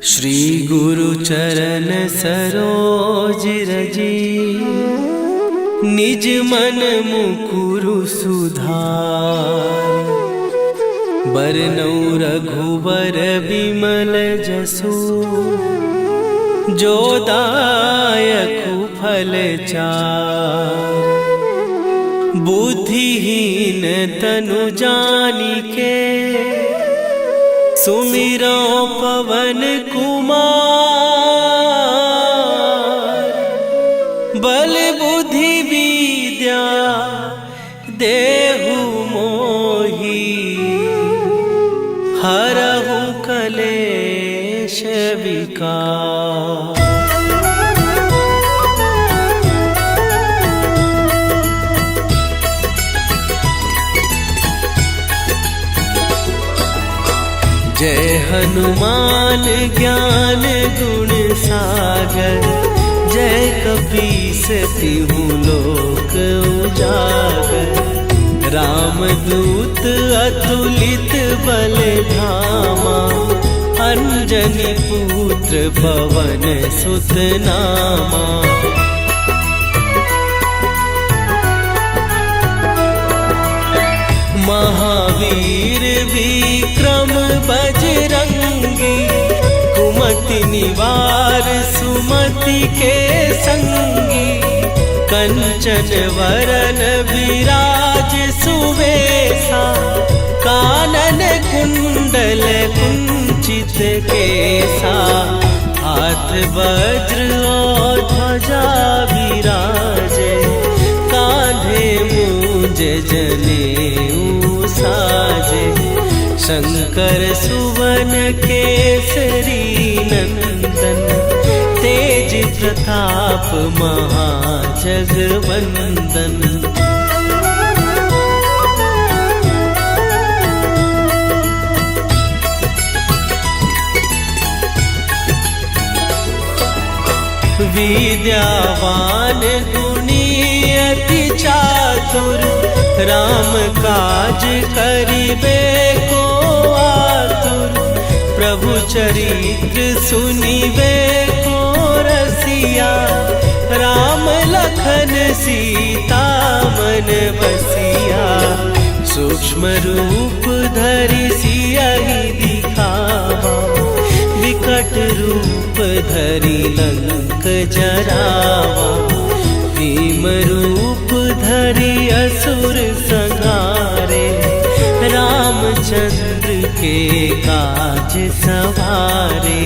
श्री गुरु चरण सरोज रजी, निज मन मुकुरु सुधार। बरनउँ रघुबर बिमल जसु, जो दायकु फल चार। बुद्धिहीन तनु जानिके, सुमिरो पवन कुमार। बल बुद्धि विद्या देहु मोहि, हरहु कलेश विकार। जय हनुमान ज्ञान गुण सागर, जय कपीस तिहु लोक उजागर। रामदूत अतुलित बल धामा, अंजनी पुत्र पवन सुत नामा। महावीर विक्रम बजरंगी, कुमति निवार सुमति के संगी। कंचन वरन विराज सुवेशा, कानन कुंडल कुंचित केसा। हाथ वज्र और ध्वजा विराजे, कांधे मूंज जनेऊ साजे। शंकर सुवन केसरी नंदन, तेज प्रताप महाजगवंदन। विद्यावान गुणी अति चातुर, राम काज करिबे को आतुर। प्रभु चरित्र सुनिबे को रसिया, राम लखन सीता मन बसिया। सूक्ष्म रूप धरि सियहि दिखावा, विकट रूप धरि लंक जरावा। भीम रूप धरि असुर संहारे, रामचंद्र के काज सवारे।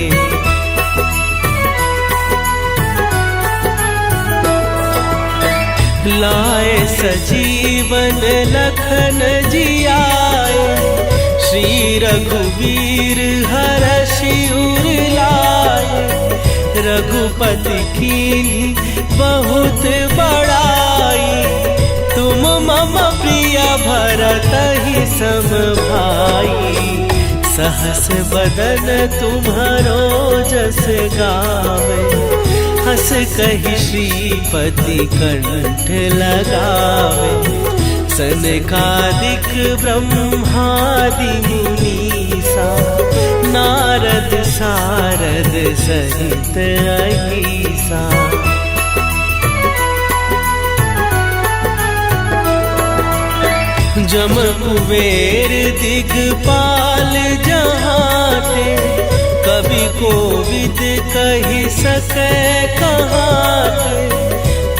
लाए सजीवन लखन जियाए, श्री रघुवीर हरषि उर लाए। रघुपति कीन्ही बहुत बड़ाई, तुम मम प्रिय भरतहि सम भाई। सहस बदन तुम्हरो जस गावे, हस कहि श्रीपति कंठ लगावे। सनकादिक ब्रह्मादि मुनीसा, नारद सारद सहित अहीसा। जम कुबेर दिगपाल जहाते, कवि कोविद कहि सकै कहाते।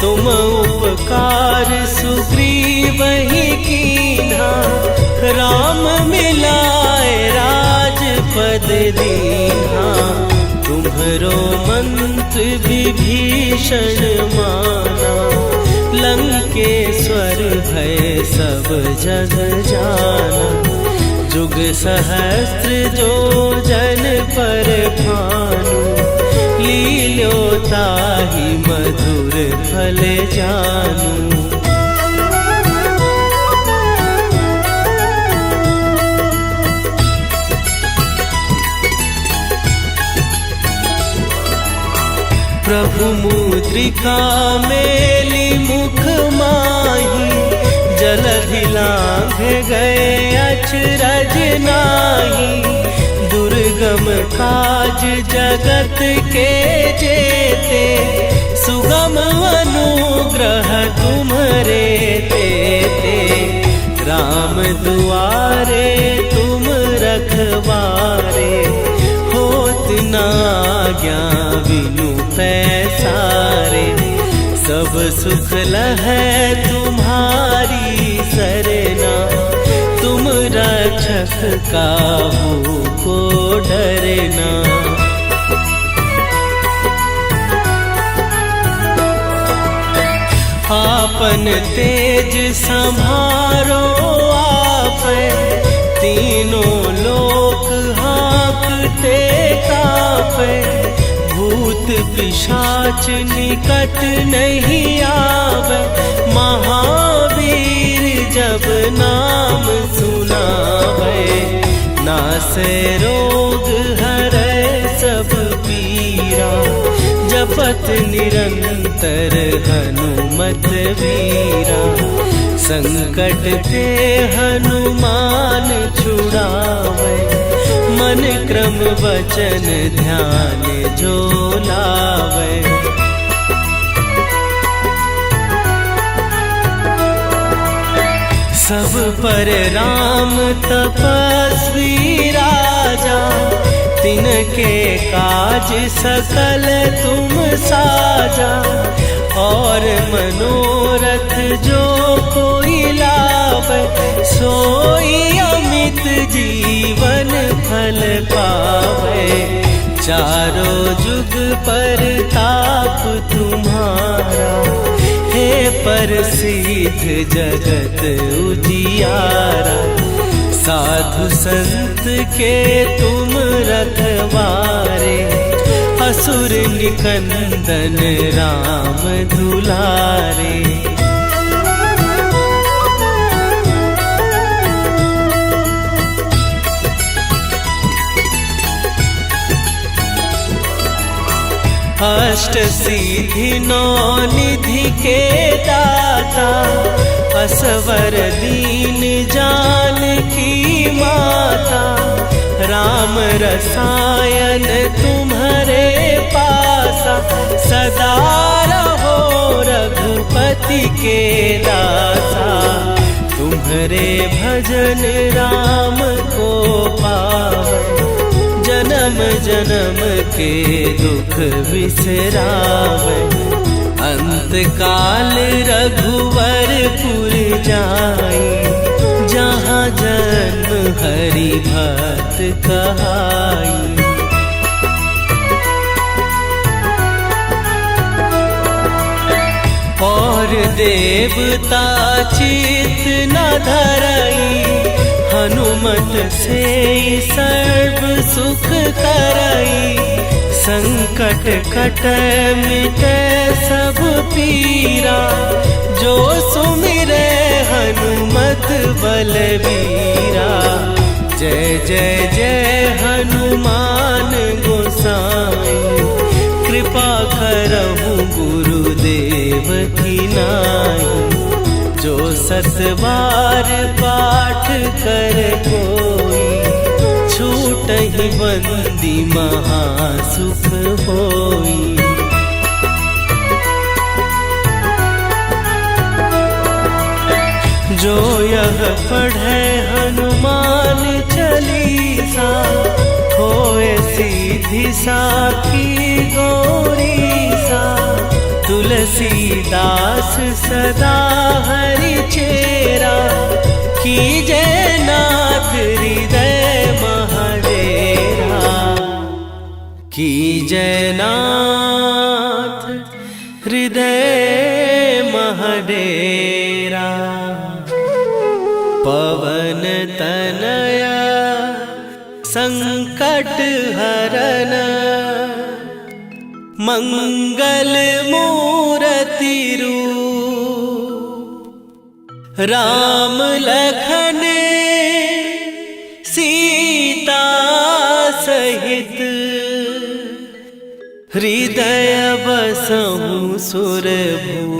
तुम उपकार सुग्रीवहि कीन्हा, राम मिलाए राजपद दीन्हा। तुम्हरो मंत्र विभीषण माना, लंकेश्वर भय सब जग जाना। जुग सहस्त्र जो जन पर भानु, लील्योताहि मधुर फल जानू। प्रभु मुद्रिका मेली मुख माही, जलधि लांघ गए अचरज नाही। दुर्ग दुर्गम काज जगत के जेते, सुगम अनुग्रह तुम्हरे तेते। राम दुआरे तुम रखवारे, होत न आज्ञा बिनु पैसारे। सब सुख लहै तुम्हारी सरना, तुम रक्षक काहू को डरना। आपन तेज संभारो आपै, तीनों लोक हाँकते कापै। भूत पिशाच निकट नहीं आवे, महावीर जब नाम सुनावे। नासै रोग हरै सब पीरा, जपत निरंतर हनुमत वीरा। संकट ते हनुमान छुड़ावे, मन क्रम वचन ध्यान जो लावे। सब पर राम तपस्वी राजा, तिनके काज सकल तुम साजा। और मनोरथ जो कोई लावे, सोई अमित जीवन फल पावे। चारों जुग पर ताप तुम्हारा, हे प्रसिद्ध जगत उजियारा। साधु संत के तुम रखवारे, असुर निकंदन राम दुलारे। अष्ट सिद्धि नौ निधि के दाता, असवर दीन जानकी माता। राम रसायन तुम्हारे पासा, सदा रहो रघुपति के दासा। तुम्हारे भजन राम को पावे, जन्म जन्म के दुख बिसरावे। अंत काल रघुवरपुर जाई, जहाँ जन्म हरि भक्त कहाई। और देवता चित न धरई, हनुमत से सर्व सुख करई। संकट कटै मिटै सब पीरा, जो सुमिरै हनुमत बलबीरा। जय जय जय हनुमान गोसाई, कृपा करहु गुरुदेव की नाई। जो सत बार पाठ कर कोई, छूटहि बंदी महासुख होई। जो यह पढ़े हनुमान चालीसा, होए सीधी साखी गौरीसा। तुलसीदास सदा हरि चेरा, कीजय नाथ हृदय महडेरा। कीजय नाथ हृदय महडेरा। पवन तनया संकट हरन, मंगल मूर्ति रूप। राम लखन सीता सहित, हृदय बसहु सुरभूप।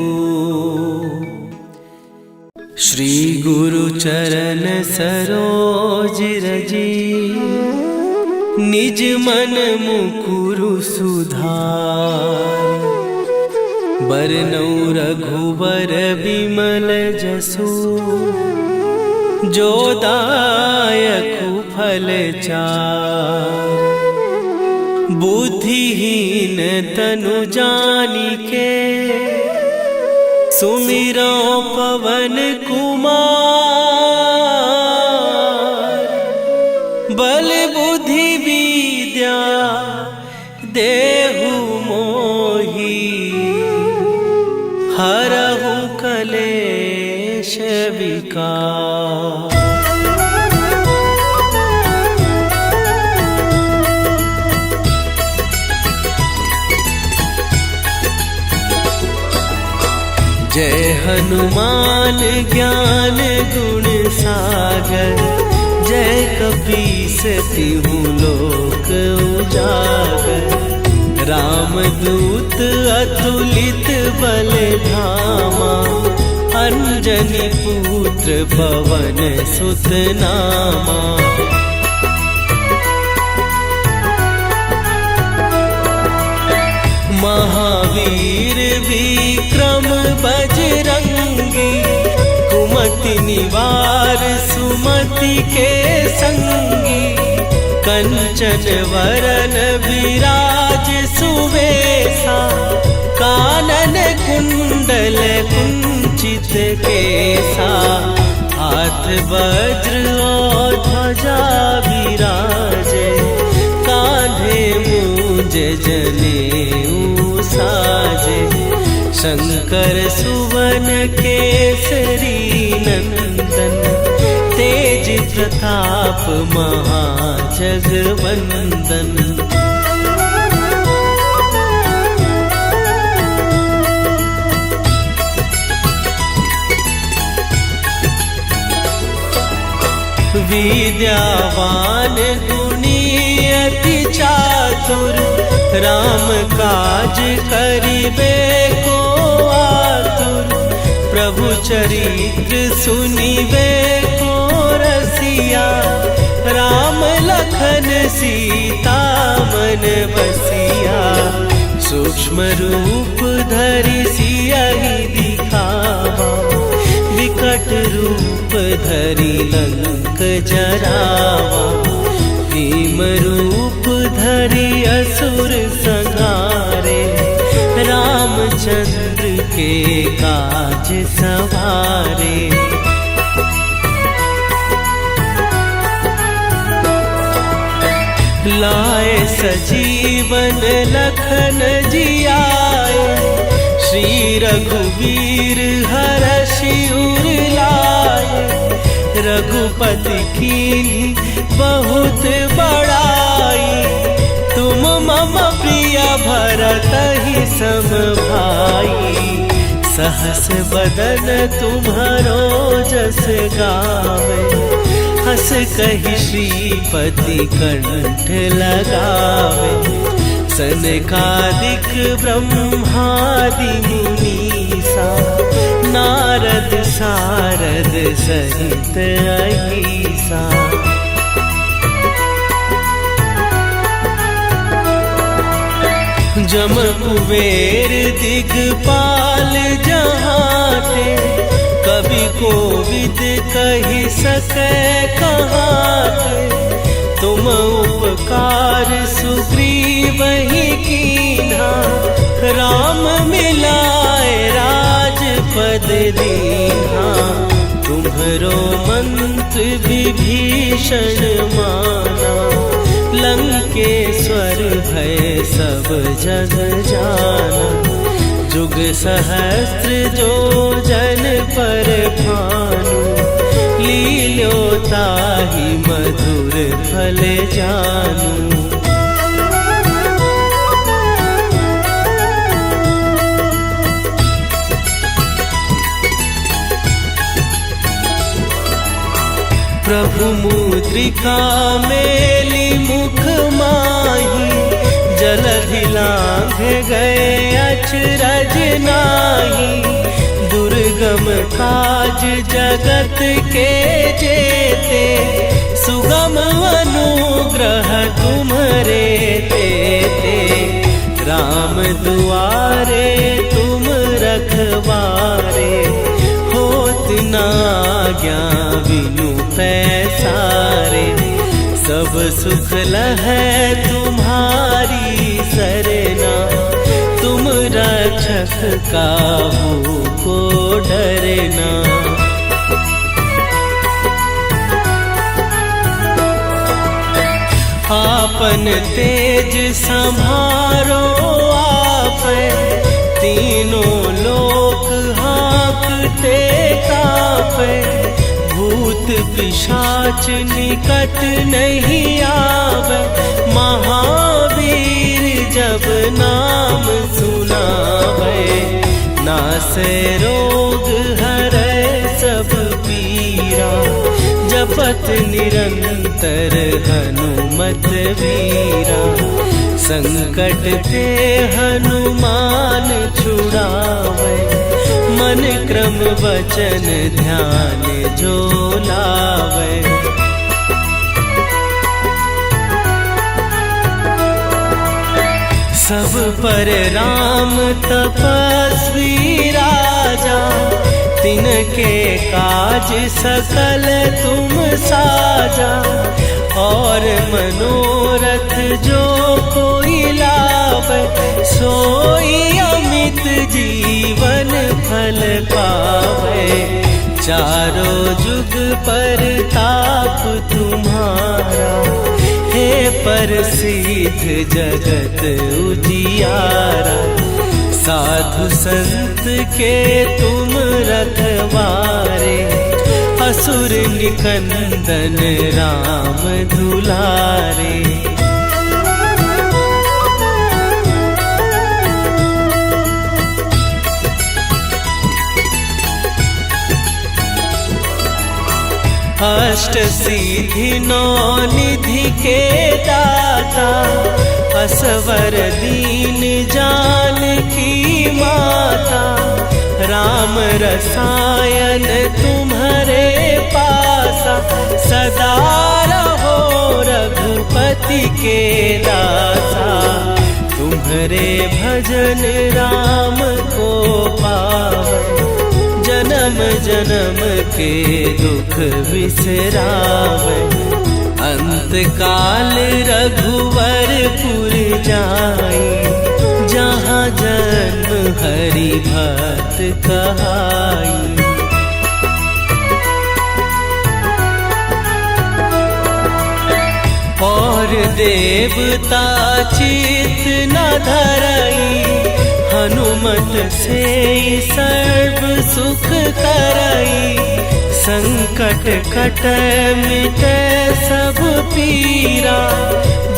श्री गुरु चरण सरोज रजी, निज मन मुकुरु सुधार। बरनौ रघुवर बिमल जसु, जो दायकु फल चार। बुद्धिहीन तनु जानिके, सुमिरो पवन कुमार। बल बुद्धि विद्या देहु मोहि, हरहु कलेश विकार। जय हनुमान ज्ञान गुण सागर। जय कपीस तिहु लोक उजागर। रामदूत अतुलित बल धामा, अंजनी पुत्र पवन सुत नामा। महावीर विक्रम बजरंगी, कुमति निवार सुमति के संगी। कंचन वरन विराज सुवेशा, कानन कुंडल कुंचित केसा। हाथ वज्र और ध्वजा विराजे, कांधे मूंज जनेऊ साजे। शंकर सुवन केसरी नंदन, तेज प्रताप महाजगवंदन। विद्यावान गुणी अति चातुर, राम काज करिबे को आतुर। प्रभु चरित्र सुनिबे को रसिया, राम लखन सीता मन बसिया। सूक्ष्म रूप धरि सियहि दिखावा, विकट रूप धरि लंक जरावा। भीम रूप धरि असुर संहारे, रामचंद्र के काज सवारे। लाए सजीवन लखन जियाए, श्री रघुवीर हरषि उर लाए। रघुपति कीन्ही बहुत बड़ाई, तुम मम प्रिय भरतहि सम भाई। सहस बदन तुम्हरो जस गावे, हस कहि श्रीपति कंठ लगावे। सनकादिक ब्रह्मादि मुनीसा, नारद सारद सहित अहीसा। जम कुबेर दिगपाल जहाते, कवि कोविद कहि सकै कहाते। तुम उपकार सुग्रीवहि कीन्हा, राम मिलाए राजपद दीन्हा। तुम्हरो मंत्र विभीषण माना, लंकेश्वर भय सब जग जाना। जुग सहस्त्र जो जन पर भानु, लील्योताहि मधुर फल जानू। प्रभु मुद्रिका मेली मुख माही, जलधि लांघ गए अचरज नाही। दुर्गम दुर्गम काज जगत के जेते, सुगम अनुग्रह तुम्हरे तेते। राम दुआरे तुम रखवारे, होत न आज्ञा बिनु पैसारे। सब सुख लहै तुम्हारी सरना, तुम रक्षक काहू को डरना। आपन तेज संभारो आपै, तीनों लोक हाँकते कापै। भूत पिशाच निकट नहीं आवे, महावीर जब नाम सुनावे। नासै रोग हरै सब पीरा, जपत निरंतर हनुमत वीरा। संकट ते हनुमान छुड़ावे, मन क्रम वचन ध्यान जो लावे। सब पर राम तपस्वी राजा, तिनके काज सकल तुम साजा। और मनोरथ जो कोई लावे, सोई अमित जीवन फल पावे। चारों जुग पर ताप तुम्हारा, हे प्रसिद्ध जगत उजियारा। साधु संत के तुम रखवारे, असुर निकंदन राम दुलारे। अष्ट सिद्धि नौ निधि के दाता, असवर दीन जानकी माता। राम रसायन तुम्हारे पासा, सदा रहो रघुपति के दासा। तुम्हारे भजन राम को पावन, जन्म जन्म के दुख बिसरावे। अंत काल रघुवरपुर जाई, जहाँ जन्म हरि भक्त कहाई। और देवता चित न धरई, हनुमत से सर्व सुख करई। संकट कटै मिटै सब पीरा,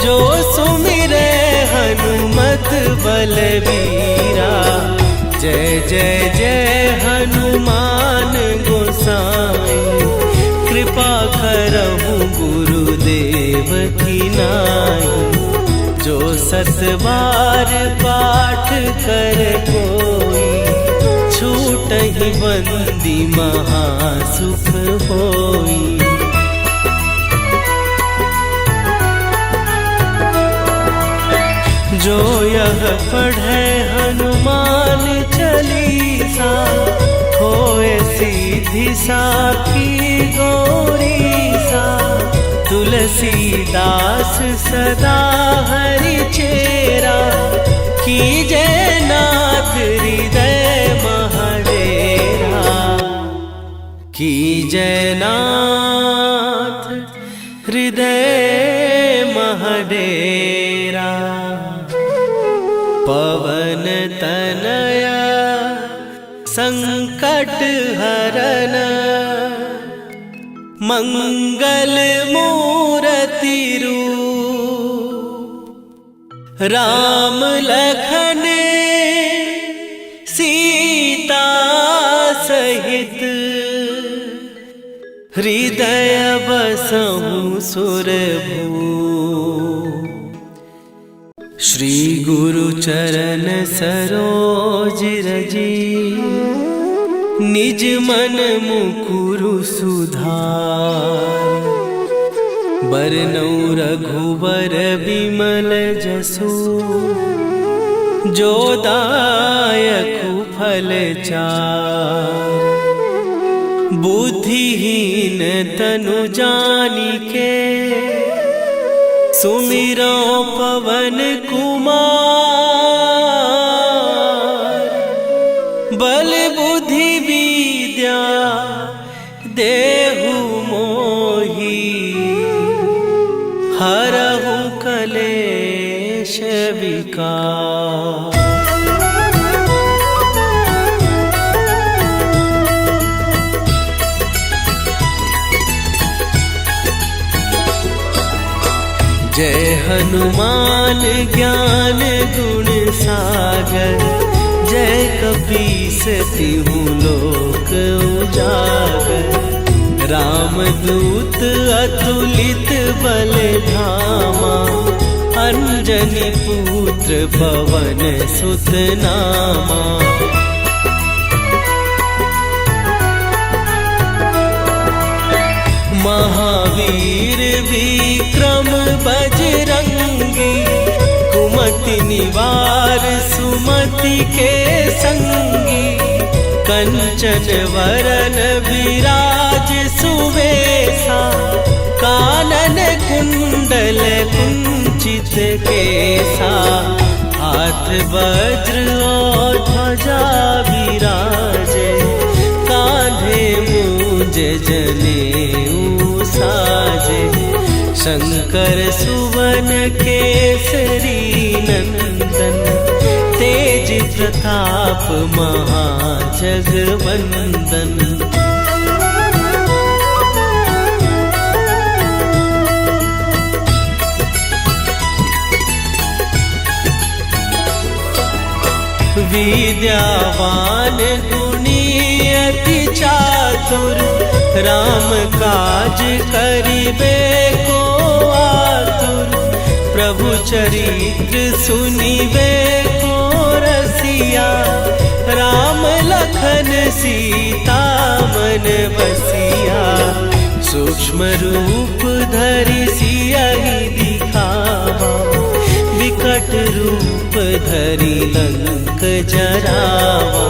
जो सुमिरै हनुमत बलबीरा। जय जय जय हनुमान गोसाई, कृपा करहु गुरुदेव की नाई। जो सत बार पाठ कर कोई, छूटहि बंदी महासुख होई। जो यह पढ़े हनुमान चालीसा, होए सीधी साखी गौरीसा। तुलसीदास सदा हरि चेरा, कीजय नाथ हृदय महडेरा। कीजय नाथ हृदय महडेरा। पवन तनया संकट हरन, मंगल मूर्ति रूप। राम लखन सीता सहित, हृदय बसहु सुरभूप। श्री गुरु चरण सरोज रजी, निज मन मुकुरु सुधार। बरनौ रघुबर बिमल जसु, जो दायकु फल चार। बुद्धिहीन तनु जानिके, सुमिरो पवन कुमार। बल बुद्धि विद्या देहु मोहि, हरहु कलेश विकार। जय हनुमान ज्ञान गुण सागर। जय कपीस तिहु लोक उजागर। रामदूत अतुलित बल धामा, अंजनी पुत्र पवन सुत नामा। महावीर विक्रम बजरंगी, कुमति निवार सुमति के संगी। कंचन वरन विराज सुवेशा, कानन कुंडल कुंचित केसा। हाथ वज्र और ध्वजा विराजे, कांधे मूंज जनेऊ साजे। शंकर सुवन केसरी नंदन, तेज प्रताप महाजगवंदन। विद्यावान गुणी अति चातुर, राम काज करिबे को आतुर। प्रभु चरित्र सुनिबे को रसिया, राम लखन सीता मन बसिया। सूक्ष्म रूप धरि सियहि दिखावा, विकट रूप धरि लंक जरावा।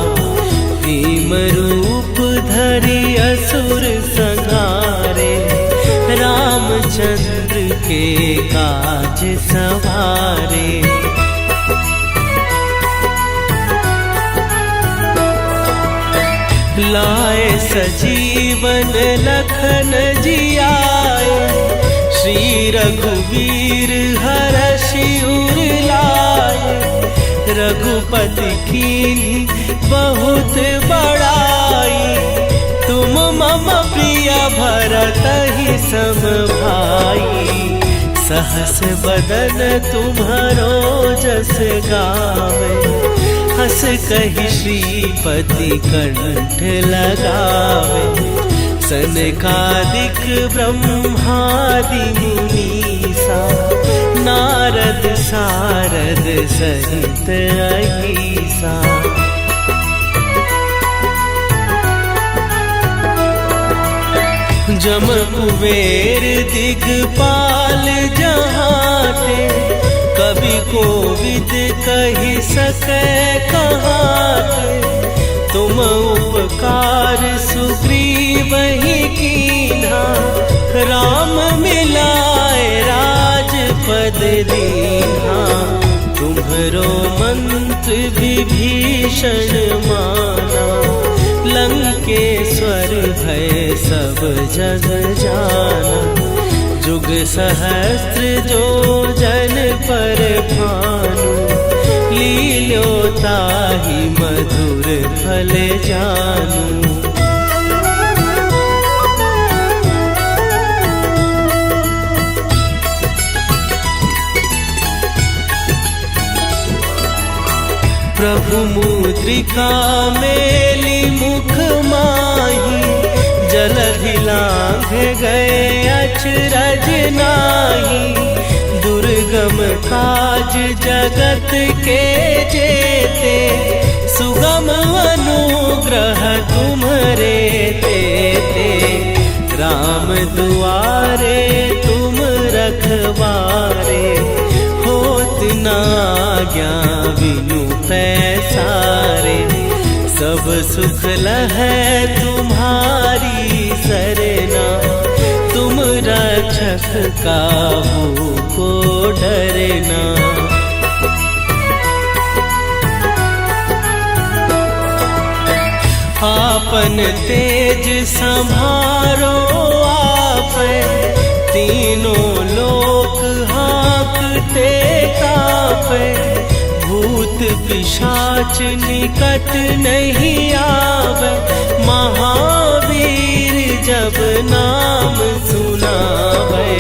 भीम रूप धरि असुर संहारे, रामचंद्र के काज सवारे। लाए सजीवन लखन जियाए, श्री रघुवीर हरषि उर लाए। रघुपति कीन्ही बहुत बड़ाई, तुम मम प्रिय भरतहि सम भाई। सहस बदन तुम्हरो जस गावे, हस कहि श्रीपति कंठ लगावे। सनकादिक ब्रह्मादि मुनीसा, नारद सारद सहित अहिसा। जम कुबेर दिगपाल जहाते, कवि कोविद कहि सकै कहाते। तुम उपकार सुग्रीवहि कीन्हा, राम मिलाए राजपद दीन्हा। तुम्हरो मंत्र विभीषण माना, लंकेश्वर भय सब जग जाना। जुग सहस्त्र जो जन पर भानु, लील्यो ताहि मधुर फल जानू। प्रभु मुद्रिका मेली मुख माही, जलधि लांघ गए अचरज नाही। दुर्गम काज जगत के जेते, सुगम अनुग्रह ग्रह तुम्हारे ते राम दुआरे तुम रखवारे, होत ना आज्ञा बिनु पैसारे, सब सुख लहै तुम्हारी सरना, तुम रक्षक काहू को डरना। आपन तेज संभारो आप, तीनों लोक हाँकते कापे, भूत पिशाच निकट नहीं आवे, महावीर जब नाम सुनावे,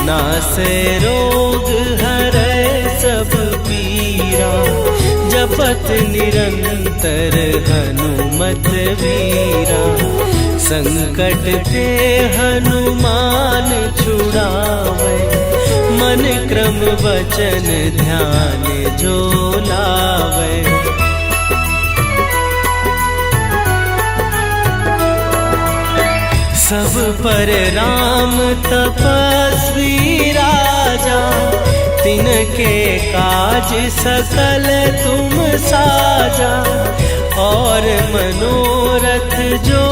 नासे रोग हरै सब पीरा, जपत निरंतर हनुमत वीरा, संकट ते हनुमान छुड़ावे, मन क्रम वचन ध्यान जो लावे। सब पर राम तपस्वी राजा, तिनके काज सकल तुम साजा, और मनोरथ जो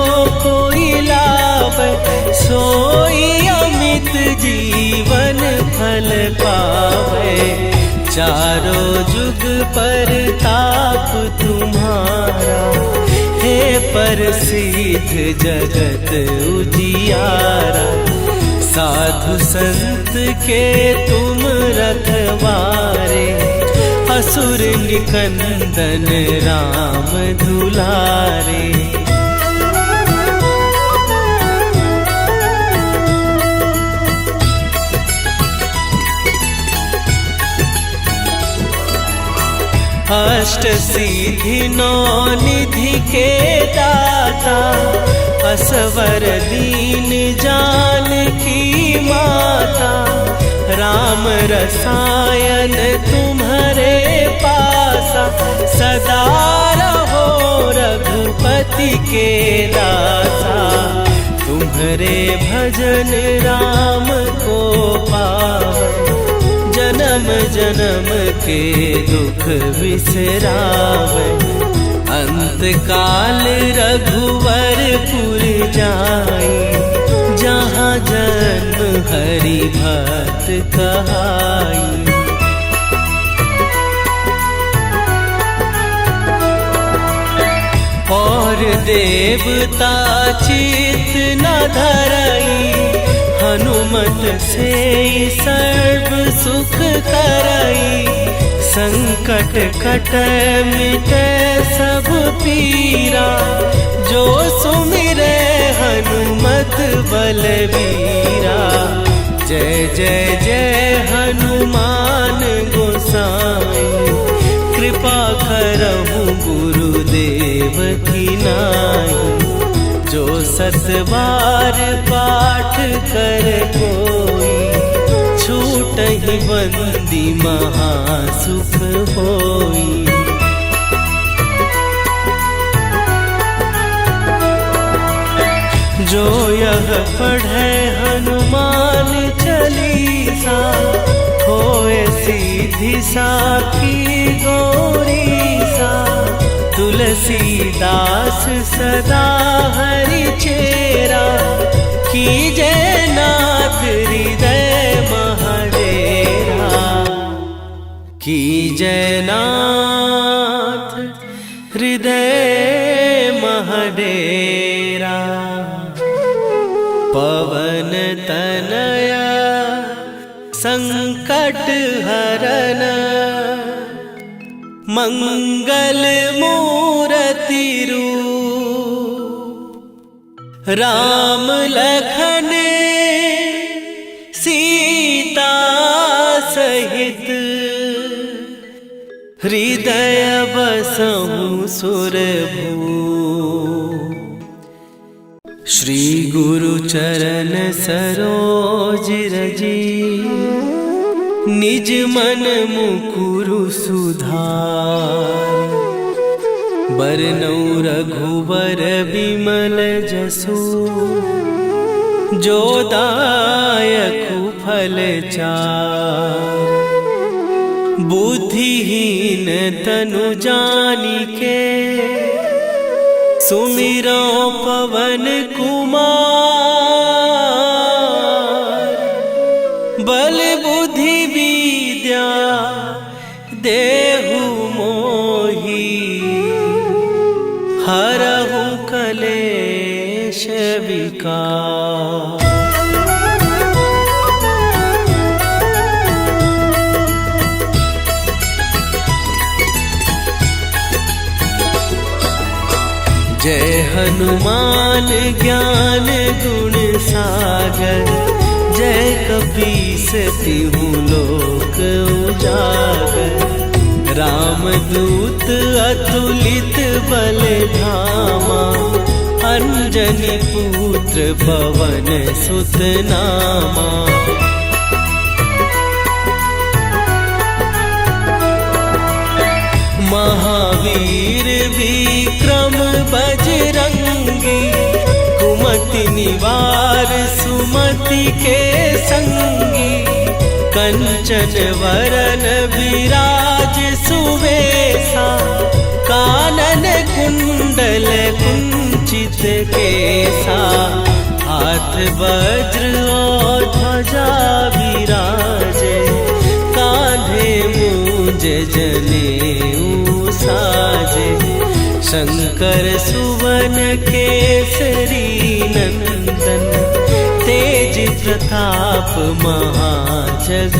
कोई लावे, सोई अमित जीवन फल पावे, चारों जुग पर ताप तुम्हारा, हे प्रसिद्ध जगत उजियारा, साधु संत के तुम रखवारे, असुर निकंदन राम दुलारे। अष्ट सिद्धि नौ निधि के दाता, असवर दीन जानकी माता, राम रसायन तुम्हारे पासा, सदा रहो रघुपति के दासा, तुम्हारे भजन राम को पावन, जन्म जन्म के दुख बिसरावे, अंत काल रघुवरपुर जाई, जहाँ जन्म हरि भक्त कहाई। और देवता चित न धरई, हनुमत से सर्व सुख करई, संकट कटै मिटै सब पीरा, जो सुमिरै हनुमत बलबीरा, जय जय जय हनुमान गोसाई, कृपा करहु गुरुदेव की नाई, जो सत बार पाठ कर कोई, छूटहि बंदी महासुख होई। जो यह पढ़े हनुमान चालीसा, होए सीधी साखी गौरीसा, तुलसीदास सदा हरि चेरा, कीजय नाथ हृदय महडेरा, कीजय नाथ हृदय महडेरा, पवन तनया संकट हरन, मंगल मूर्ति रूप, राम लखन सीता सहित, हृदय बसहु सुरभूप। श्री गुरु चरण सरोज रजी, निज मन मुकुरु सुधार, बरनौ रघुवर बिमल जसु, जो दायकु फल चार। बुद्धिहीन तनु जानिके, सुमिरो पवन कुमार। बल बुद्धि विद्या देहु मोहि, हरहु कलेश विकार। जय हनुमान ज्ञान गुण सागर, जय कपीस तिहु लोक उजागर। रामदूत अतुलित बल धामा, अंजनी पुत्र पवन सुत नामा। महावीर विक्रम बजरंगी, कुमति निवार सुमति के संगी। कंचन वरन विराज सुवेशा, कानन कुंडल कुंचित केसा। हाथ वज्र और ध्वजा विराजे, कांधे मूंज जनेऊ साजे। शंकर सुवन केसरी नंदन, तेज प्रताप महाजगवंदन।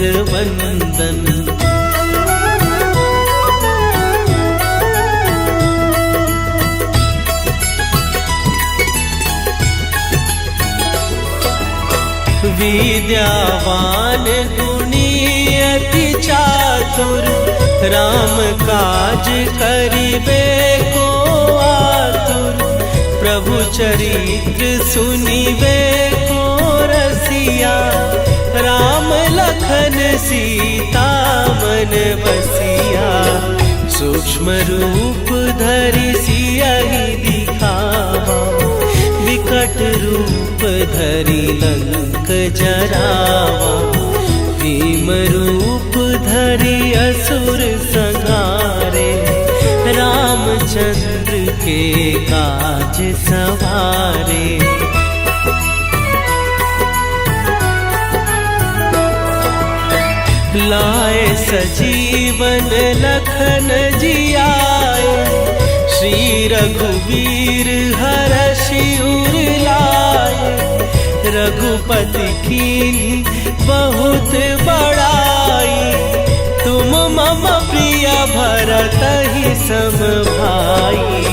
विद्यावान गुणी अति चातुर, राम काज करिबे को आतुर। प्रभु चरित्र सुनिबे को रसिया, राम लखन सीता मन बसिया। सूक्ष्म रूप धरि सियहि दिखावा, विकट रूप धरि लंक जरावा। भीम रूप धरि असुर संहारे, रामचंद्र के काज सवारे। लाए सजीवन लखन जियाए, श्री रघुवीर हरषि उर लाए। रघुपति कीन्ही बहुत बड़ाई, तुम मम प्रिय भरतहि सम भाई।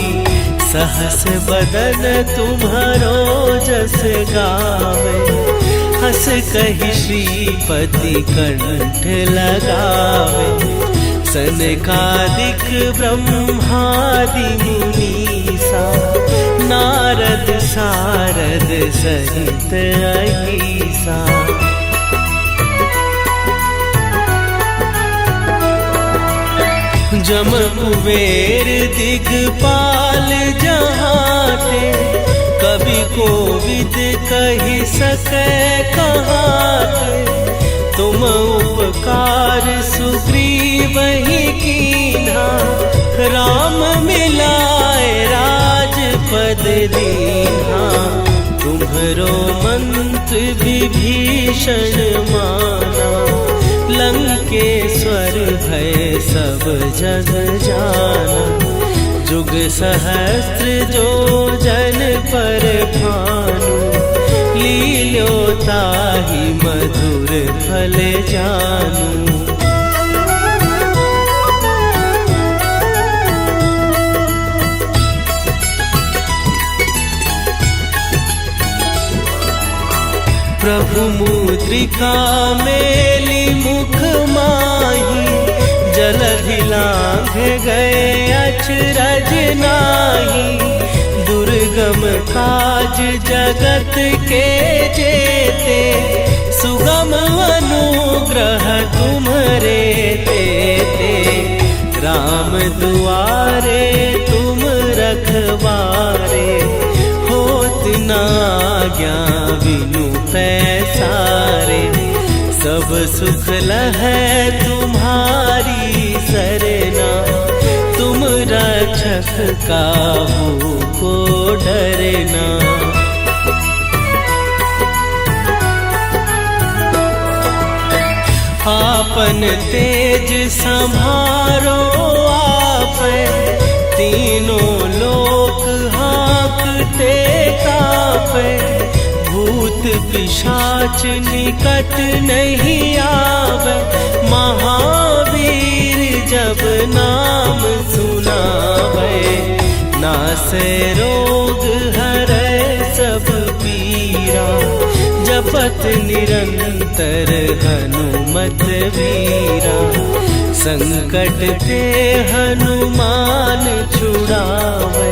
सहस बदन तुम्हरो जस गावे, हस कहि श्रीपति कंठ लगावे। सनकादिक ब्रह्मादि मुनीसा, नारद सारद सहित अहिसा। जम कुबेर दिगपाल जहाते, कवि कोविद कहि सकै कहाते। तुम उपकार सुग्रीवहि कीन्हा, राम मिलाए राजपद दीन्हा। तुम्हरो मंत्र विभीषण माना, लंकेश्वर भय सब जग जाना। जुग सहस्त्र जो जन पर भानु, लील्योताहि मधुर फल जानू। प्रभु मुद्रिका मेली मुख माही, जलधि लांघ गए अचरज नाही। दुर्गम काज जगत के जेते, सुगम अनुग्रह तुम्हरे तेते। राम दुआरे तुम आज्ञा बिनु पैसारे, सब सुख लहै तुम्हारी सरना, तुम रक्षक काहू को डरना। आपन तेज संभारो आप, तीनों लोक हाँकते कापे, भूत पिशाच निकट नहीं आवे, महावीर जब नाम सुनावे, नासे रोग हरै सब पीरा, जपत निरंतर हनुमत वीरा, संकट ते हनुमान छुड़ावे,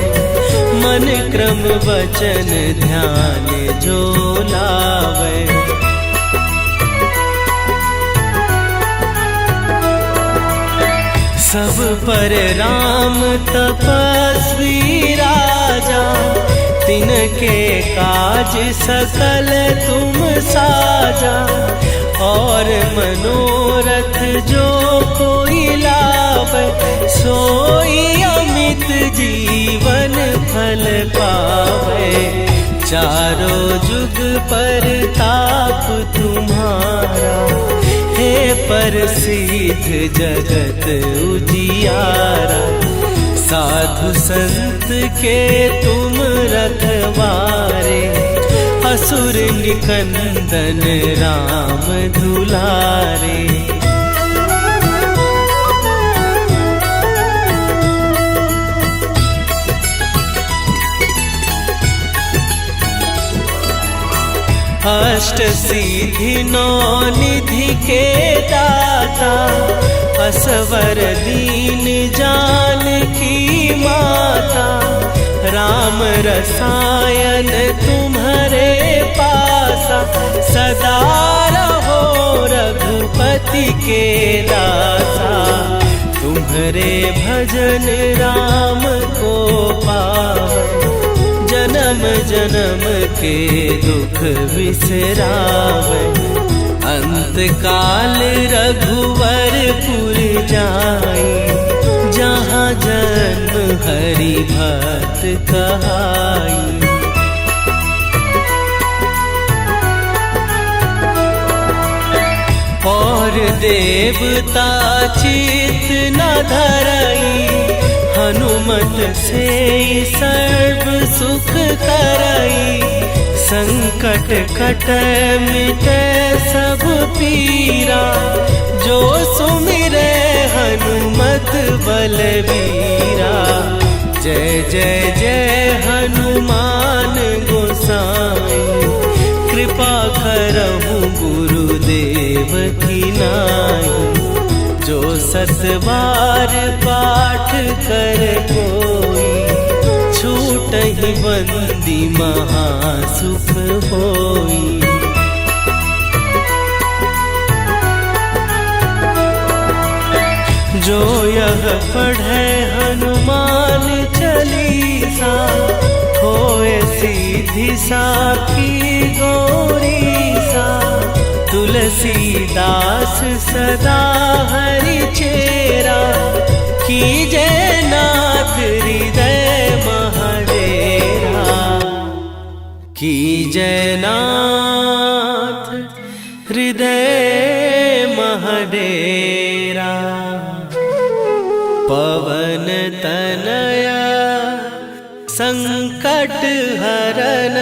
मन क्रम वचन ध्यान जो लावे। सब पर राम तपस्वी राजा, तिनके काज सकल तुम साजा, और मनोरथ जो कोई लावे, सोई अमित जीवन फल पावे, चारों जुग पर ताप तुम्हारा, हे प्रसिद्ध जगत उजियारा, साधु संत के तुम रखवारे, असुर निकंदन राम दुलारे। अष्ट सिद्धि नौ निधि के दाता, असवर दीन जानकी माता, राम रसायन तुम्हारे पासा, सदा रहो रघुपति के दासा, तुम्हारे भजन राम को पावे, जन्म जन्म के दुख बिसरावे, अंत काल रघुवरपुर जाई, जहाँ जन्म हरि भक्त कहाई। और देवता चित न धरई, हनुमत से सर्व सुख करई, संकट कटै मिटै सब पीरा, जो सुमिरै हनुमत बलबीरा। जय जय जय हनुमान गोसाई, कृपा करहु गुरुदेव की नाई, जो सत बार पाठ कर कोई, छूटहि बंदी महासुख होई। जो यह पढ़े हनुमान चालीसा, होए सीधी साखी गौरीसा, तुलसीदास सदा हरि चेरा, कीजय नाथ हृदय महडेरा, कीजय नाथ हृदय महडेरा। पवन तनया संकट हरन,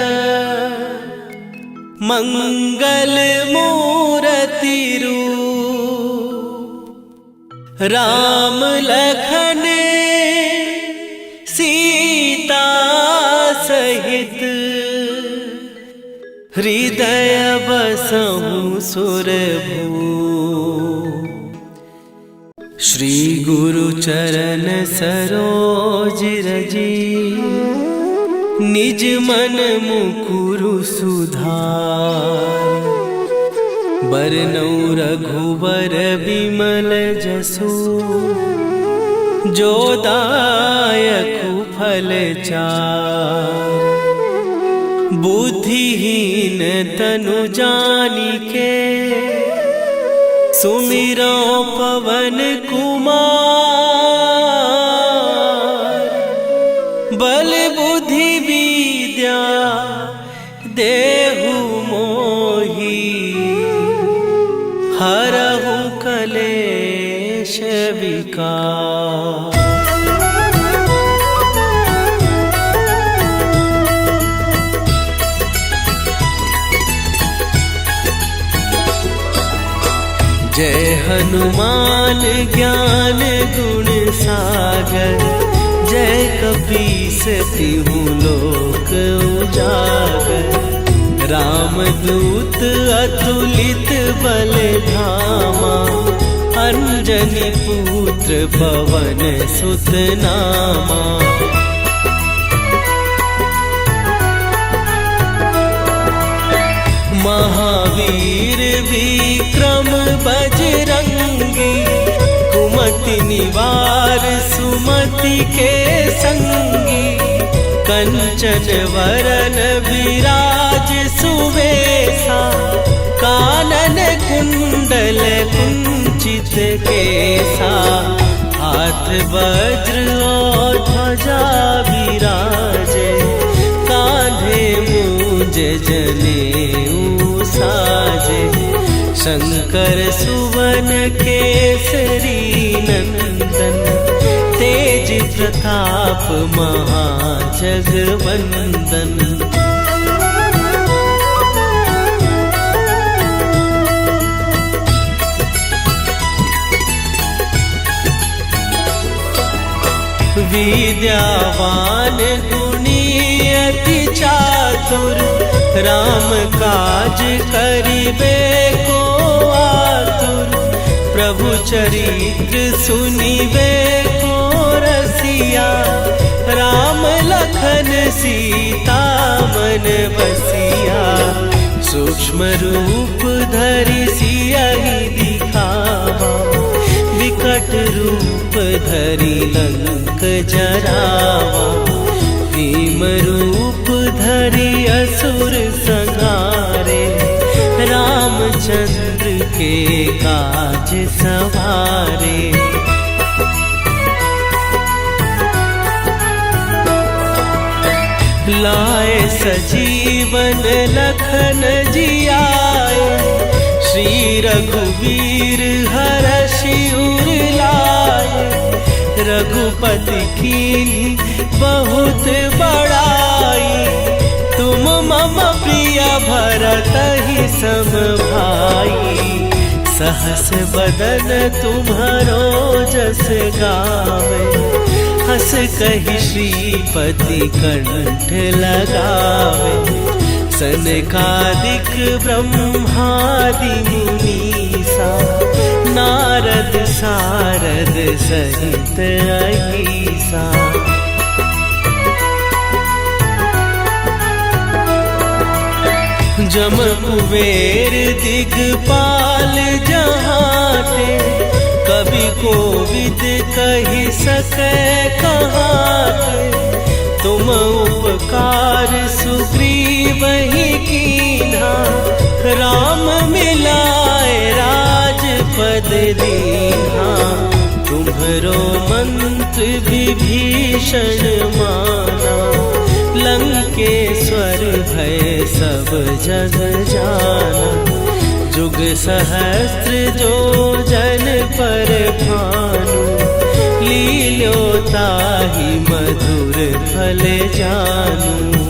मंगल मूर्ति रूप, राम लखन सीता सहित, हृदय बसहु सुरभूप। श्री गुरु चरण सरोज रजी, निज मन मुकुरु सुधार। बरनउँ रघुबर बिमल जसु, जो दायकु फल चार। बुद्धिहीन तनु जानिके सुमिरो पवन कुमार। बल बुद्धि विद्या देहु मोहि हरहु कलेश विकार। जय हनुमान ज्ञान गुण सागर। जय कपीस तिहु लोक उजागर। रामदूत अतुलित बल धामा। अंजनी पुत्र पवन सुत नामा। महावीर विक्रम बजरंगी। कुमति निवार सुमति के संगी। कंचन वरन विराज सुवेशा। कानन कुंडल कुंचित केसा। हाथ वज्र और ध्वजा विराजे। कांधे मूंज जनेऊ साजे। शंकर सुवन केसरी नंदन। तेज प्रताप महाजगवंदन। विद्यावान गुणी अति चातुर। राम काज करिबे को आतुर। प्रभु चरित्र सुनिबे को रसिया। राम लखन सीता मन बसिया। सूक्ष्म रूप धरि सियहि दिखावा। विकट रूप धरि लंक जरावा। भीम रूप धरि असुर संहारे। रामचंद्र के काज सवारे। लाए सजीवन लखन जियाए। श्री रघुवीर हरषि उर लाए। रघुपति कीन्ही बहुत बड़ाई। तुम मम प्रिय भरतहि सम भाई। सहस बदन तुम्हरो जस गावे। हस कहि श्रीपति कंठ लगावे। सनकादिक ब्रह्मादि मुनीसा। नारद सारद सहित अहिसा। जम कुबेर दिगपाल जहाते। कवि कोविद कहि सकै कहाते। तुम उपकार सुग्रीवहि कीन्हा। राम मिलाए राजपद दीन्हा। तुम्हरो मंत्र विभीषण माना। लंकेश्वर भय सब जग जाना। जुग सहस्त्र जो जन पर भानु। लील्योताहि मधुर फल जानू।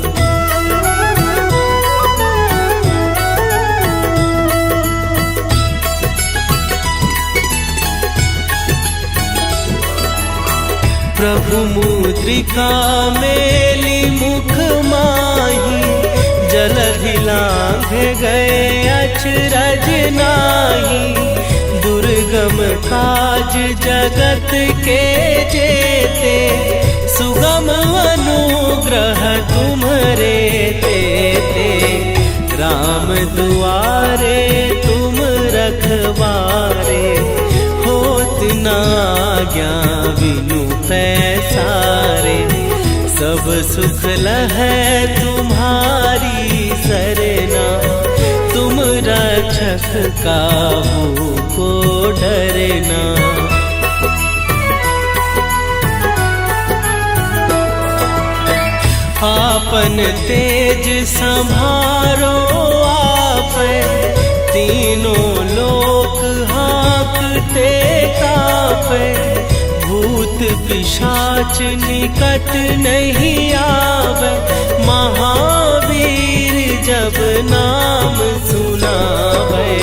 प्रभु मुद्रिका मेली मुख माही। जलधि लांघ गए अचरज नाही। दुर्गम काज जगत के जेते। सुगम अनुग्रह तुम्हरे तेते। राम दुआरे तुम रखवारे। होत न आज्ञा बिनु पैसारे। सब सुख लहै तुम्हारी रक्षक काहू को डरना। आपन तेज संभारो आप, तीनों लोक हाँकते कांपे। भूत पिशाच निकट नहीं आवे, महावीर जब नाम सुनावे।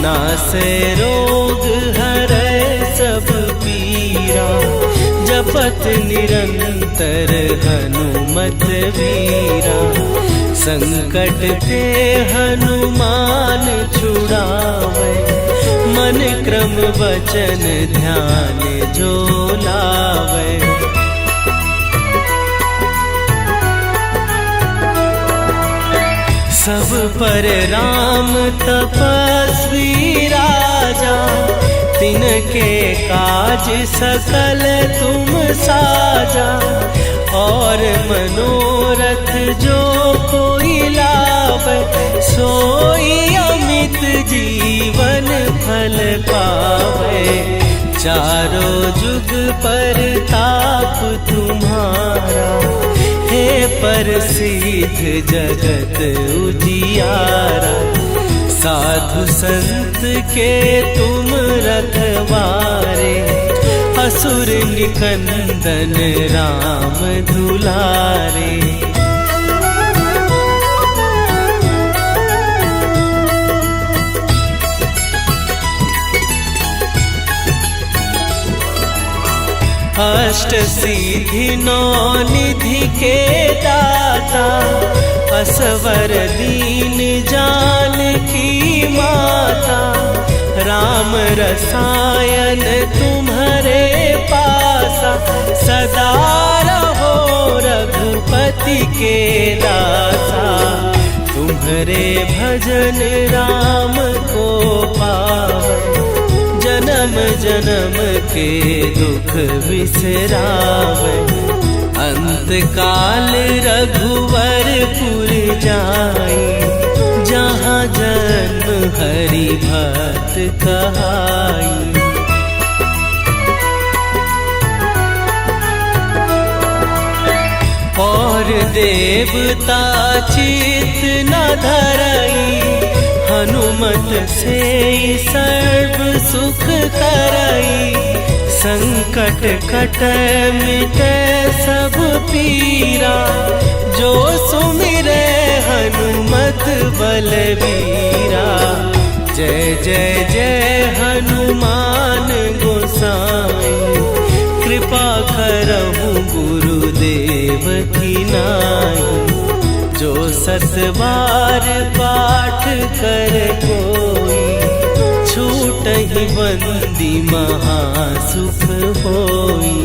नासे रोग हरै सब पीरा, जपत निरंतर हनुमत वीरा। संकट ते हनुमान छुड़ावे, मन क्रम वचन ध्यान जो लावे। सब पर राम तपस्वी राजा, तिनके काज सकल तुम साजा। और मनोरथ जो कोई लावे, सोई अमित जीवन फल पावे। चारों जुग पर ताप तुम्हारा, हे प्रसिद्ध जगत उजियारा। साधु संत के तुम रखवारे, असुर निकंदन राम दुलारे। अष्ट सिद्धि नौ निधि के दाता, असवर दीन जानकी माता। राम रसायन तुम्हारे पासा, सदा रहो रघुपति के दासा। तुम्हारे भजन राम को पावे, जन्म जन्म के दुख बिसरावे। अंत काल रघुवरपुर जाई, जहाँ जन्म हरि भक्त कहाई। और देवता चित न धरई, हनुमत से सर्व सुख करई। संकट कटै मिटै सब पीरा, जो सुमिरै हनुमत बलबीरा। जय जय जय हनुमान गोसाई, कृपा करहु गुरुदेव की नाई। जो सत बार पाठ कर कोई, छूटहि बंदी महासुख होई।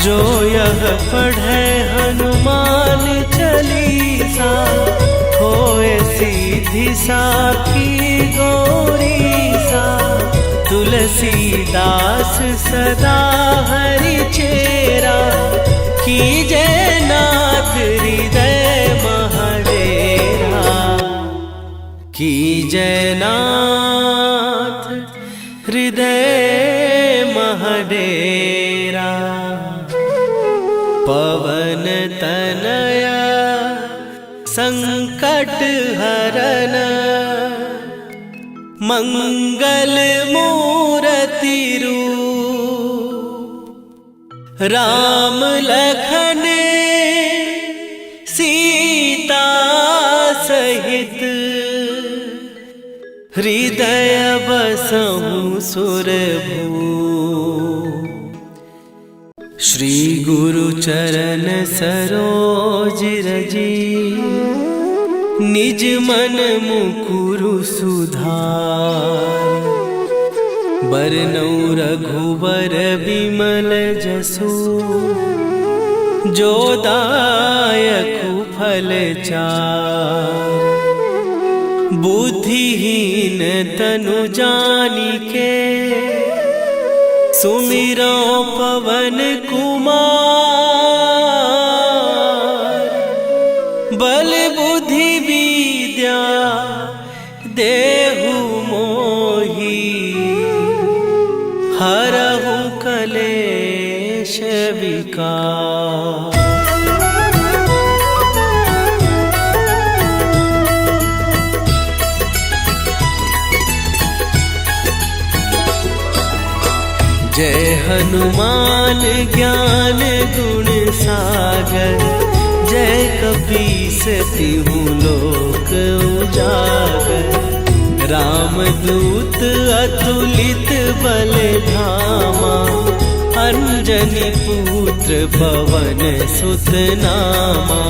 जो यह पढ़े हनुमान चालीसा, होए सीधी साखी गौरीसा। तुलसीदास सदा हरि चेरा, कीजय नाथ हृदय महडेरा। कीजय नाथ हृदय महडेरा। पवन तनया संकट हरन, मंगल मूर्ति रूप। राम लखन सीता सहित, हृदय बसहु सुरभूप। श्री गुरु चरण सरोज रजी, निज मन मुकुरु सुधार। बरनउँ रघुबर बिमल जसु, जो दायकु फल चार। बुद्धिहीन तनु जानिके, सुमिरो पवन कुमार। देश विकार। जय हनुमान ज्ञान गुण सागर, जय कपीस तिहु लोक उजागर। रामदूत अतुलित बल धामा, अंजनी पुत्र पवन सुत नामा।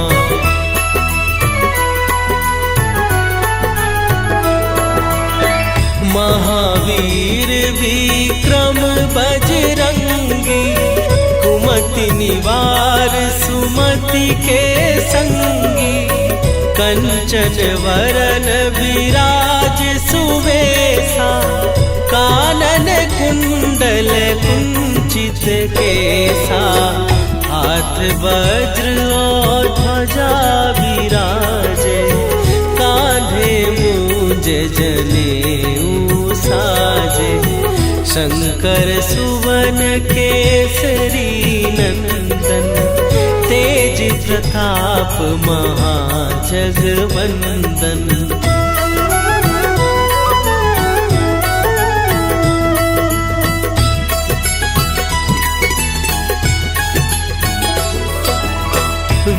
महावीर विक्रम बजरंगी, कुमति निवार सुमति के संगी। कंचन वरन विराज सुवेशा, कानन कुंडल कुंचित केसा। हाथ वज्र और ध्वजा विराजे, कांधे मूंज जनेऊ साजे। शंकर सुवन केसरी नंदन, तेज प्रताप महाजगवंदन।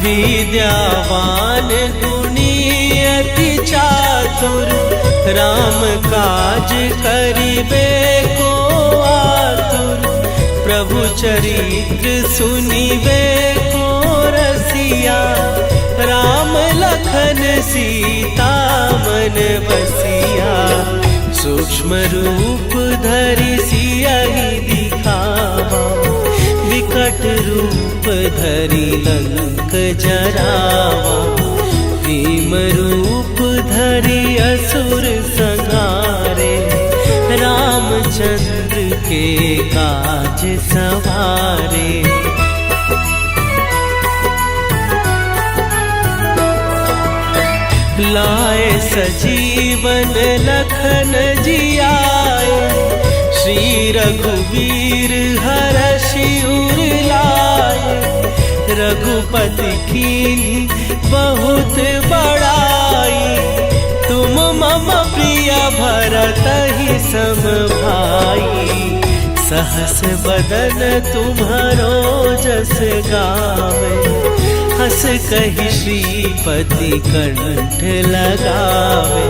विद्यावान गुणी अति चातुर, राम काज करिबे को आतुर। प्रभु चरित्र सुनिबे को रसिया, राम लखन सीता मन बसिया। सूक्ष्म रूप धरि सियहि दिखावा, विकट रूप धरि लंक जरावा। भीम रूप धरि असुर संहारे, रामचंद्र के काज सवारे। लाए सजीवन लखन जियाए, श्री रघुवीर हरषि उर लाए। रघुपति कीन्ही बहुत बड़ाई, तुम मम प्रिय भरतहि सम भाई। सहस बदन तुम्हरो जस गावे, हस कहि श्रीपति कंठ लगावे।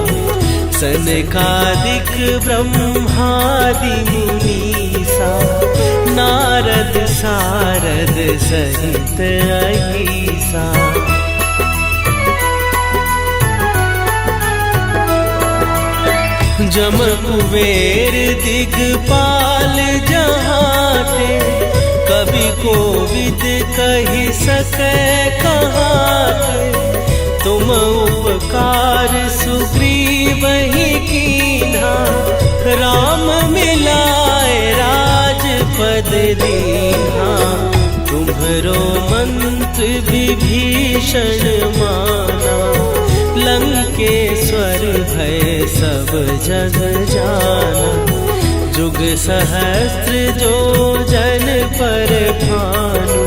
सनकादिक ब्रह्मादि मुनीसा, नारद सारद सहित अहीसा। जम कुबेर दिगपाल जहाते, कवि कोविद कहि सकै कहाते। तुम उपकार सुग्रीवहि कीन्हा, राम मिलाए राजपद दीन्हा। तुम्हरो मंत्र विभीषण माना, लंकेश्वर भय सब जग जाना। जुग सहस्त्र जो जन पर भानु,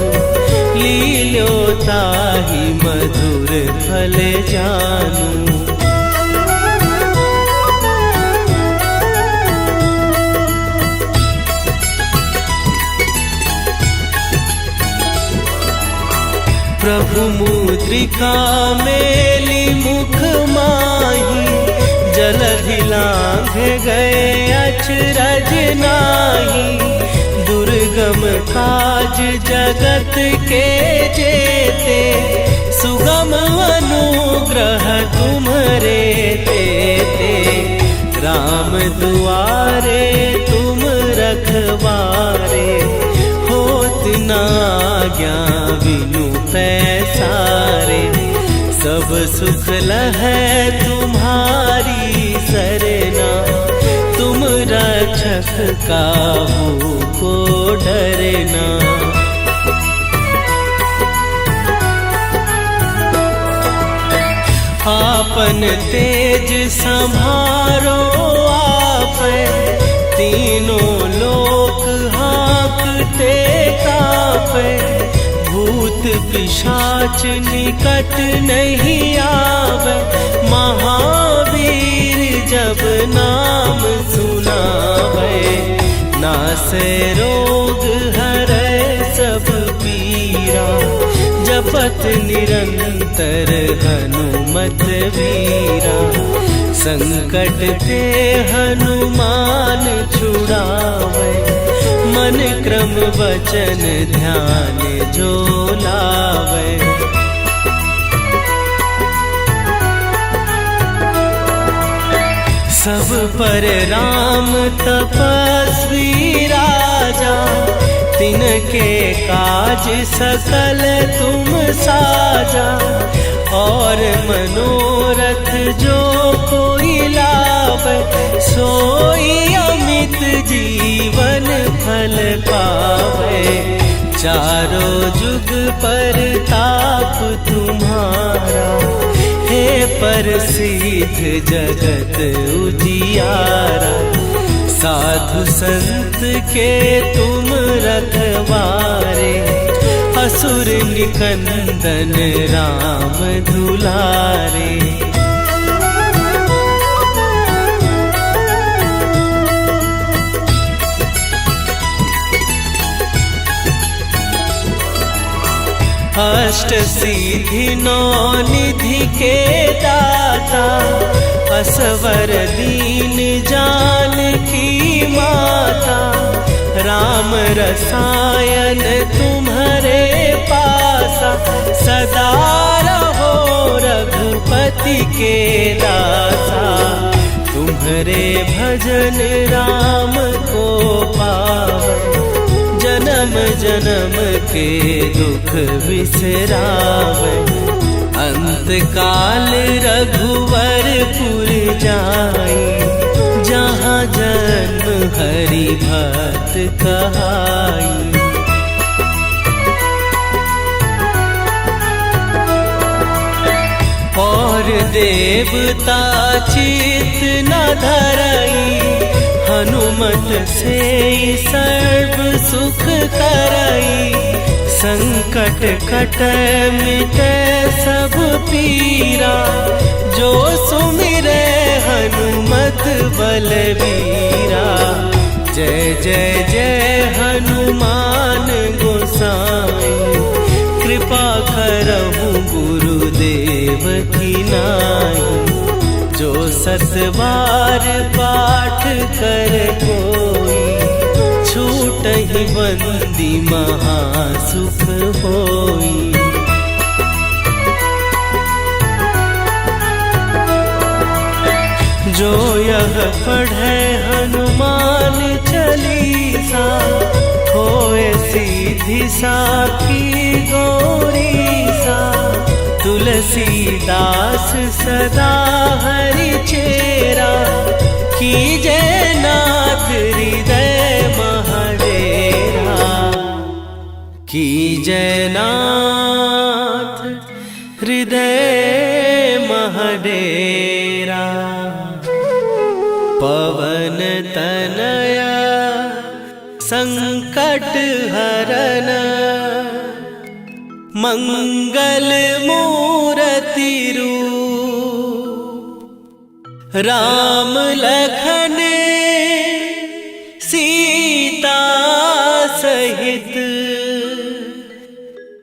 लील्योताहि मधुर फल जानू। प्रभु मुद्रिका मेली मुख माही, जलधि लांघ गए अचरज नाही। दुर्गम काज जगत के जेते, सुगम अनुग्रह तुम्हरे तेते। राम दुआरे तुम रखवारे, होत न आज्ञा बिनु पैसारे। सब सुख लहै तुम्हारी सरना, तुम रक्षक काहू को डरना। आपन तेज संभारो आपै, तीनों लोक हाँकते काँपै। पावे, भूत पिशाच निकट नहीं आवे। महावीर जब नाम सुनावे, नासे रोग हरै सब पीरा। जपत निरंतर हनुमत वीरा, संकट ते हनुमान छुड़ावे। मन क्रम वचन ध्यान जो लावे, सब पर राम तपस्वी राजा। तिनके काज सकल तुम साजा, और मनोरथ जो कोई लावे। सोई अमित जीवन फल पावे, चारों जुग पर ताप तुम्हारा। हे प्रसिद्ध जगत उजियारा, साधु संत के तुम रखवारे। असुर निकंदन राम दुलारे, अष्ट सिद्धि नौ निधि के दाता। असवर दीन जानकी माता, राम रसायन तुम्हारे पासा। सदा रहो रघुपति के दासा, तुम्हारे भजन राम को पावे। जन्म जन्म के दुख बिसरावे, अंत काल रघुवरपुर जाई। जहाँ जन्म हरि भक्त कहाई। और देवता चित न धरई, हनुमत से सर्व सुख करई। संकट कटै मिटै सब पीरा, जो सुमिरै हनुमत बलबीरा। जय जय जय हनुमान गोसाई, कृपा करहु गुरुदेव की नाई। जो सत बार पाठ कर कोई, छूटहि बंदी महासुख होई। जो यह पढ़े हनुमान चालीसा, होए सीधी साखी गौरीसा। तुलसीदास सदा हरि चेरा, कीजय नाथ हृदय महडेरा। कीजय नाथ हृदय महडेरा। पवन तनया संकट हरन, मंगल मूर्ति रूप। राम लखन सीता सहित,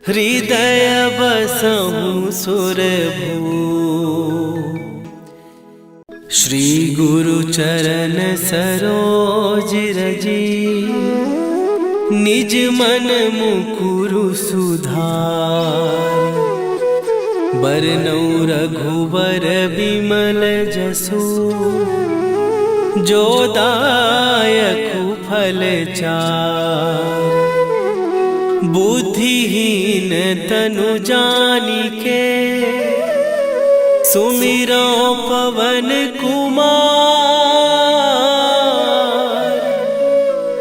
हृदय बसहु सुरभूप। श्री गुरु चरण सरोज रजी, निज मन मुकुरु सुधार। बरनउँ रघुबर बिमल जसु, जो दायकु फल चार। बुद्धिहीन तनु जानिके, सुमिरो पवन कुमार।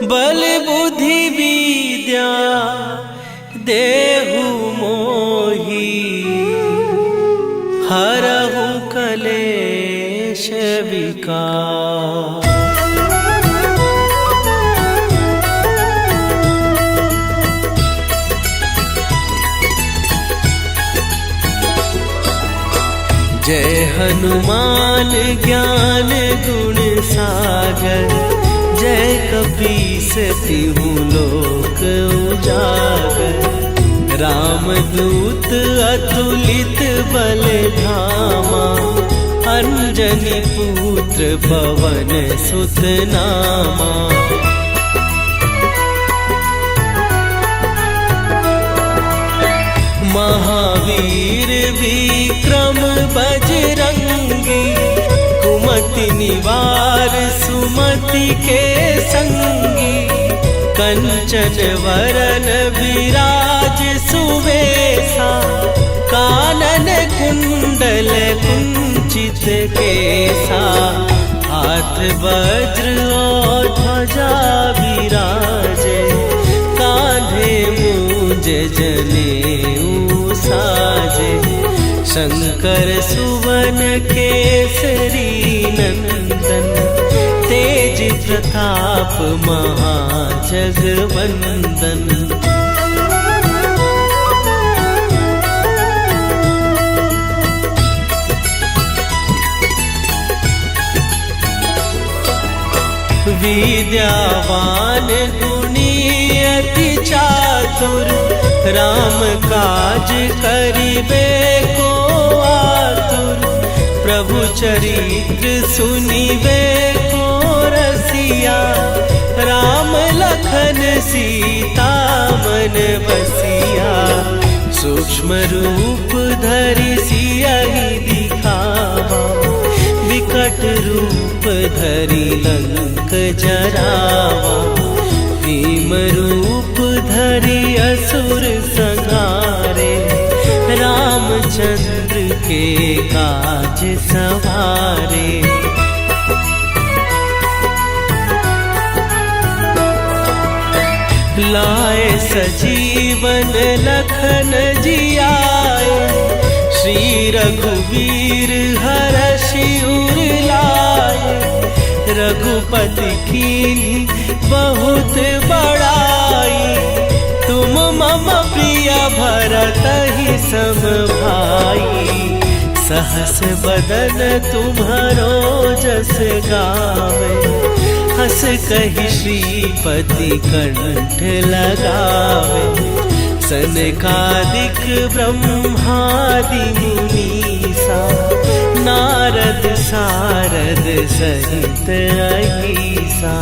बल बुद्धि विद्या देहु मोहि, हरहु कलेश विकार। हनुमान ज्ञान गुण सागर, जय कपीस तिहु लोक उजागर। रामदूत अतुलित बल धामा, अंजनी पुत्र पवन सुत नामा। महावीर विक्रम बजरंगी, कुमति निवार सुमति के संगी। कंचन वरन विराज सुवेशा, कानन कुंडल कुंचित केसा। हाथ वज्र और ध्वजा विराजे, कांधे मूंज जनेऊ साजे। शंकर सुवन केसरी नंदन, तेज प्रताप महाजगवंदन। विद्यावान गुणी अति चातुर, राम काज करिबे को आतुर। प्रभु चरित्र सुनिबे को रसिया, राम लखन सीता मन बसिया। सूक्ष्म रूप धरि सियहि दिखावा, विकट रूप धरि लंक जरावा। भीम रूप धरि असुर संहारे, रामचंद्र के काज सवारे। लाए सजीवन लखन जियाए, श्री रघुवीर हरषि उर लाए। रघुपति कीन्ही बहुत बड़ाई, तुम मम प्रिय भरतहि सम भाई। सहस बदन तुम्हरो जस गावे, हस कहि श्रीपति कंठ लगावे। सनकादिक ब्रह्मादि मुनीसा, नारद सारद सहित अहीसा।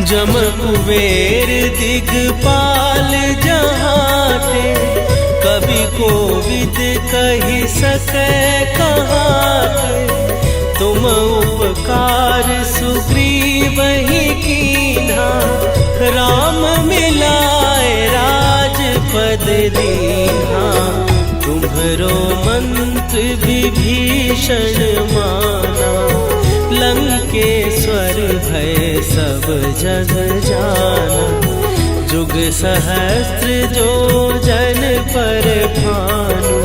जम कुबेर दिगपाल जहाते, कवि कोविद कहि सकै कहाते। तुम उपकार सुग्रीवहि कीन्हा, राम मिलाए राजपद दीन्हा। तुम्हरो मंत्र विभीषण माना, लंकेश्वर भय सब जग जाना। जुग सहस्त्र जो जन पर भानु,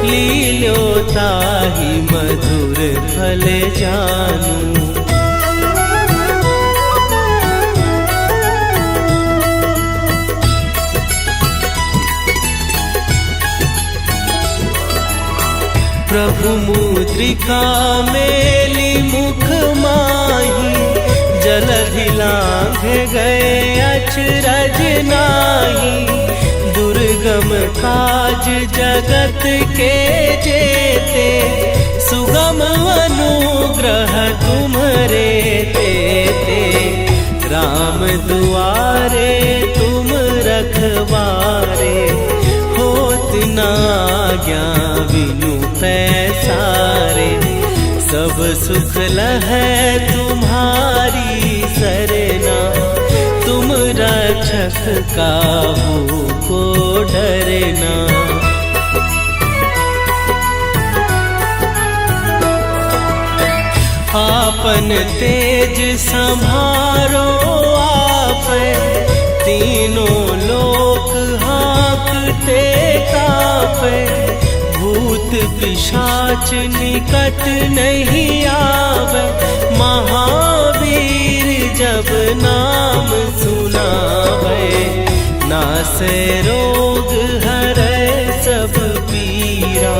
लील्योताहि मधुर फल जानू। प्रभु मुद्रिका मेली मुख माही, जलधि लांघे गए अचरज नाही। दुर्गम काज जगत के जेते, सुगम अनुग्रह तुम्हरे तेते। राम दुआरे तुम रखवारे, होत न आज्ञा बिनु पैसारे। सब सुख लहै तुम्हारी सरना, तुम रक्षक काहू को डरना। आपन तेज संभारो आपै, तीनों लोक हाँकते कापै। भूत पिशाच निकट नहीं आवे, महावीर जब नाम सुनावे। नासे रोग हरै सब पीरा,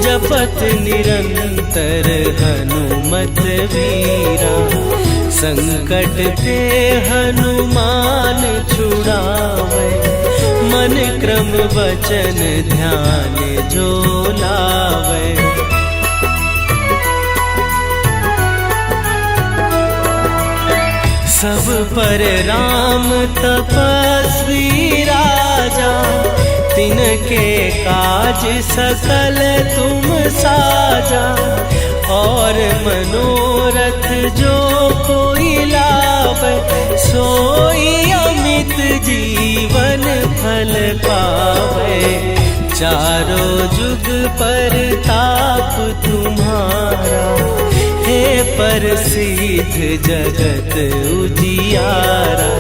जपत निरंतर हनुमत वीरा। संकट ते हनुमान छुड़ावे, मन क्रम वचन ध्यान जो लावे। सब पर राम तपस्वी राजा, तिनके काज सकल तुम साजा। और मनोरथ जो कोई लावे, सोई अमित जीवन फल पावे। चारों जुग पर ताप तुम्हारा, हे प्रसिद्ध जगत उजियारा।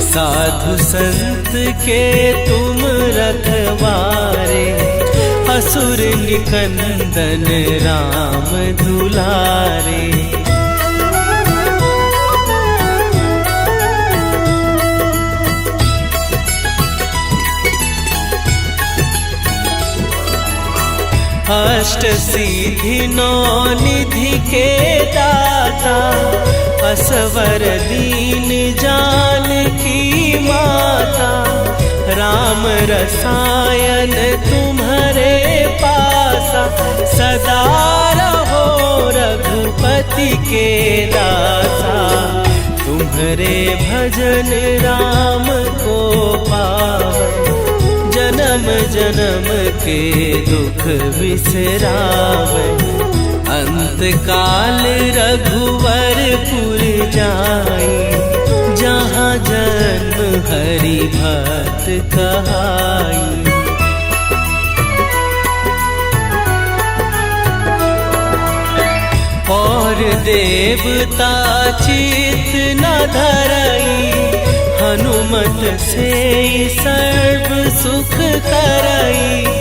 साधु संत के तुम रखवारे, असुर निकंदन राम दुलारे। अष्ट सिद्धि नौ निधि के दाता, असवर दीन जानकी माता। राम रसायन तुम्हारे पासा, सदा रहो रघुपति के दासा। तुम्हारे भजन राम को पावे, जन्म जन्म के दुख बिसरावे। अंत काल रघुवरपुर जाई, जहाँ जन्म हरि भक्त कहाई। और देवता चित न धरई, हनुमत से सर्व सुख करई।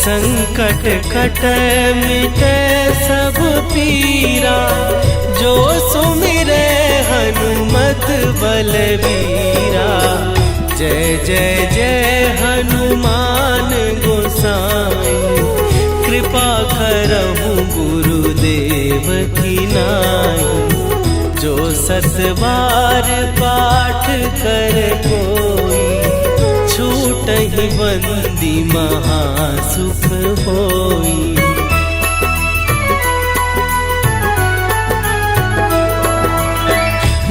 संकट कटै मिटै सब पीरा, जो सुमिरै हनुमत बलबीरा। जय जय जय हनुमान गोसाई, कृपा करहु गुरुदेव की नाई। जो सत बार पाठ कर कोई, छूटहि बंदी महासुख होई।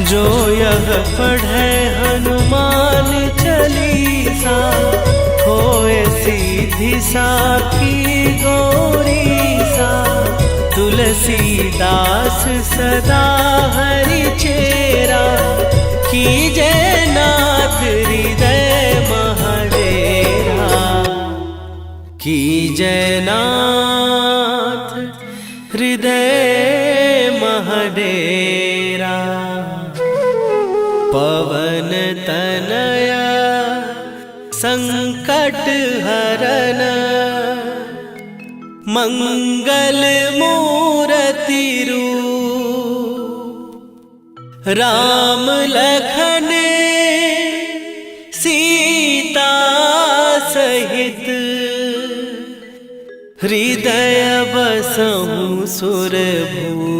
जो यह पढ़े हनुमान चालीसा, होए सीधी साखी गौरीसा। तुलसीदास सदा हरि चेरा, कीजय नाथ हृदय महडेरा। कीजय नाथ हृदय महडेरा। पवन तनया संकट हरन, मंगल मूर्ति रूप। राम लखन सीता सहित, हृदय बसहु सुरभूप।